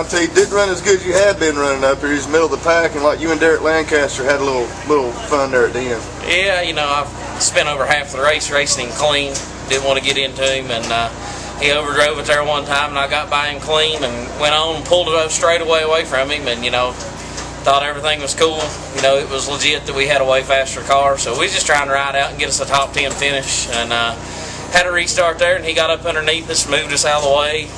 Monteith. Didn't run as good as you had been running up here. He's middle of the pack, and like you and Derek Lancaster had a little fun there at the end. Yeah, you know, I've spent over half the race racing him clean. Didn't want to get into him, and he overdrove it there one time, and I got by him clean and went on and pulled it straight away from him, and, you know, thought everything was cool. You know, it was legit that we had a way faster car, so we was just trying to ride out and get us a top 10 finish, and had a restart there, and he got up underneath us, moved us out of the way.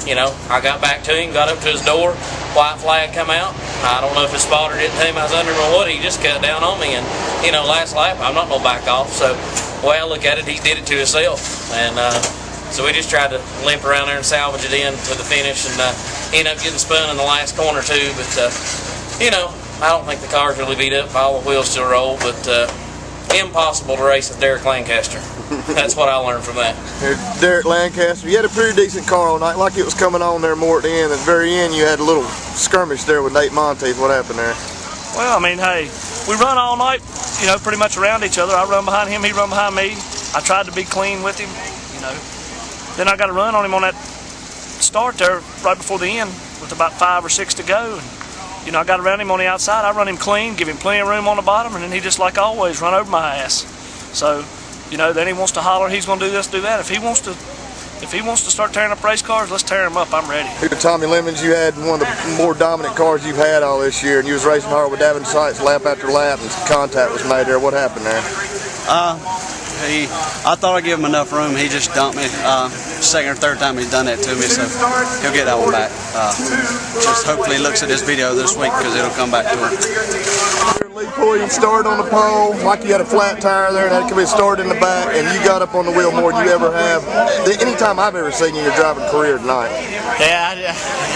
You know, I got back to him, got up to his door, white flag come out. I don't know if his spotter didn't tell him I was under him or what. He just cut down on me, and, you know, last lap, I'm not going to back off. So the way I look at it, he did it to himself. And so we just tried to limp around there and salvage it in to the finish, and ended up getting spun in the last corner too. But, you know, I don't think the car's really beat up. All the wheels still roll, but impossible to race with Derek Lancaster. That's what I learned from that. Derek Lancaster, you had a pretty decent car all night, like it was coming on there more at the end. At the very end, you had a little skirmish there with Nate Monteith. What happened there? Well, I mean, hey, we run all night, you know, pretty much around each other. I run behind him, he run behind me. I tried to be clean with him, you know. Then I got a run on him on that start there right before the end with about 5 or 6 to go. And, you know, I got around him on the outside. I run him clean, give him plenty of room on the bottom, and then he just like always run over my ass. So, you know, then he wants to holler he's going to do this, do that. If he wants to start tearing up race cars, let's tear him up. I'm ready. Here, Tommy Lemons, you had one of the more dominant cars you've had all this year, and you was racing hard with Davin Sights lap after lap, and contact was made there. What happened there? I thought I'd give him enough room. He just dumped me. Second or third time he's done that to me, so he'll get that one back. Just hopefully looks at this video this week because it'll come back to him. Lee Pulliam started on the pole, like you had a flat tire there, and had to come in started in the back, and you got up on the wheel more than you ever have. Any time I've ever seen you in your driving career tonight. Yeah,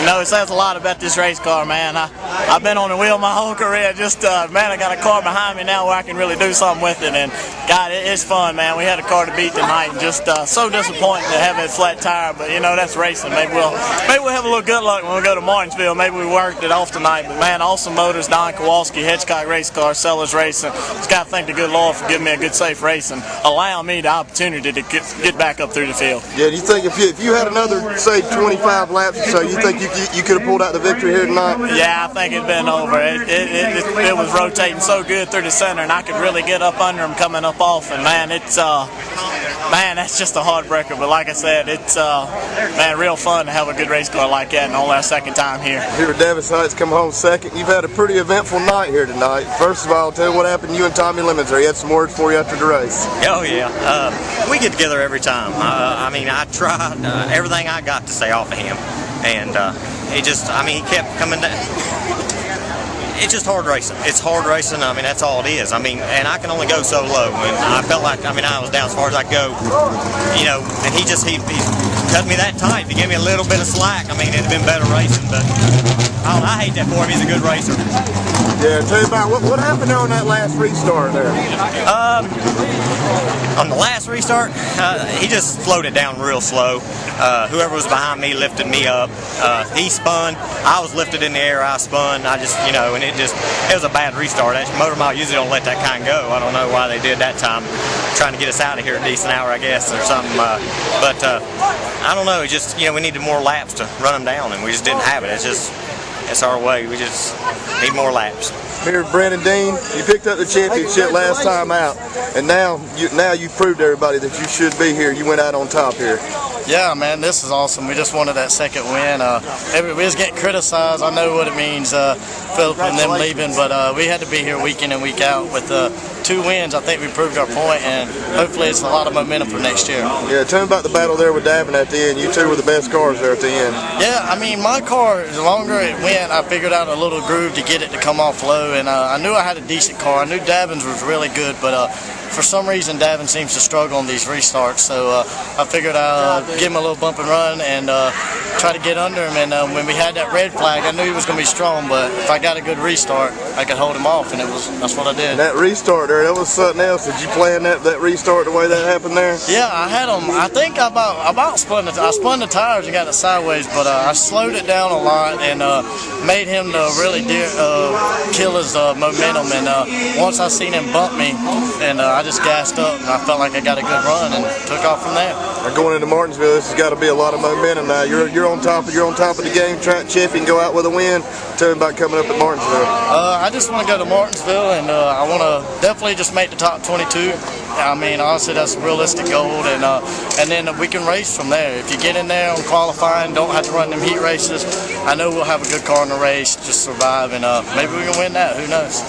you know, it says a lot about this race car, man. I've been on the wheel my whole career. Just, man, I got a car behind me now where I can really do something with it, and God, it's fun, man. We had a car to beat tonight, and just so disappointing to have that flat tire, but you know, that's racing. Maybe we'll have a little good luck when we go to Martinsville. Maybe we worked it off tonight, but man, Awesome Motors, Don Kowalski, Hitchcock Race Car, Sellers Racing. Just got to thank the good Lord for giving me a good, safe race and allowing me the opportunity to get back up through the field. Yeah, do you think if you had another, say, 25 laps or so, you think you could have pulled out the victory here tonight? Yeah, I think it'd been over. It was rotating so good through the center, and I could really get up under him coming up off, and man, it's man, that's just a heartbreaker. But like I said, it's man, real fun to have a good race car like that, and only our second time here. Here with Davin Sights, come home second. You've had a pretty eventful night here tonight. First of all, tell me what happened to you and Tommy Lemons there. He had some words for you after the race. Oh yeah, we get together every time. I mean, I tried everything I got to stay off of him, and he just, I mean, he kept coming down. It's just hard racing. It's hard racing. I mean, that's all it is. I mean, and I can only go so low. And I felt like, I mean, I was down as far as I could go. You know, and he cut me that tight. He gave me a little bit of slack. I mean, it'd have been better racing, but I hate that for him. He's a good racer. Yeah, tell you about what happened there on that last restart there. On the last restart, he just slowed it down real slow. Whoever was behind me lifted me up. He spun. I was lifted in the air. I spun. I just, you know, and it was a bad restart. Motor Mile usually don't let that kind go. I don't know why they did that time. Trying to get us out of here a decent hour, I guess, or something. But I don't know. It just, you know, we needed more laps to run them down, and we just didn't have it. It's our way. We just need more laps. Here, Brandon Dean, you picked up the championship last time out, and now you've proved to everybody that you should be here. You went out on top here. Yeah, man, this is awesome. We just wanted that second win. We was getting criticized. I know what it means, Philip and them leaving, but we had to be here week in and week out. With 2 wins, I think we proved our point, and hopefully it's a lot of momentum for next year. Yeah, tell me about the battle there with Davin at the end. You two were the best cars there at the end. Yeah, I mean, my car, the longer it went, I figured out a little groove to get it to come off low, and I knew I had a decent car. I knew Davin's was really good, but for some reason Davin seems to struggle on these restarts, so I figured I'd give him a little bump and run and try to get under him, and when we had that red flag, I knew he was going to be strong, but if I got a good restart, I could hold him off, and that's what I did. And that restart there, that was something else. Did you plan that restart the way that happened there? Yeah, I had him. I think I spun the tires and got it sideways, but I slowed it down a lot and made him really kill his momentum, and once I seen him bump me, and I I just gassed up, and I felt like I got a good run and took off from there. Going into Martinsville, this has got to be a lot of momentum now. You're on top of the game. Chiffy and go out with a win. Tell me about coming up at Martinsville. I just want to go to Martinsville, and I want to definitely just make the top 22. I mean, honestly, that's a realistic goal, and then we can race from there. If you get in there on qualifying, don't have to run them heat races, I know we'll have a good car in the race, just survive, and maybe we can win that. Who knows?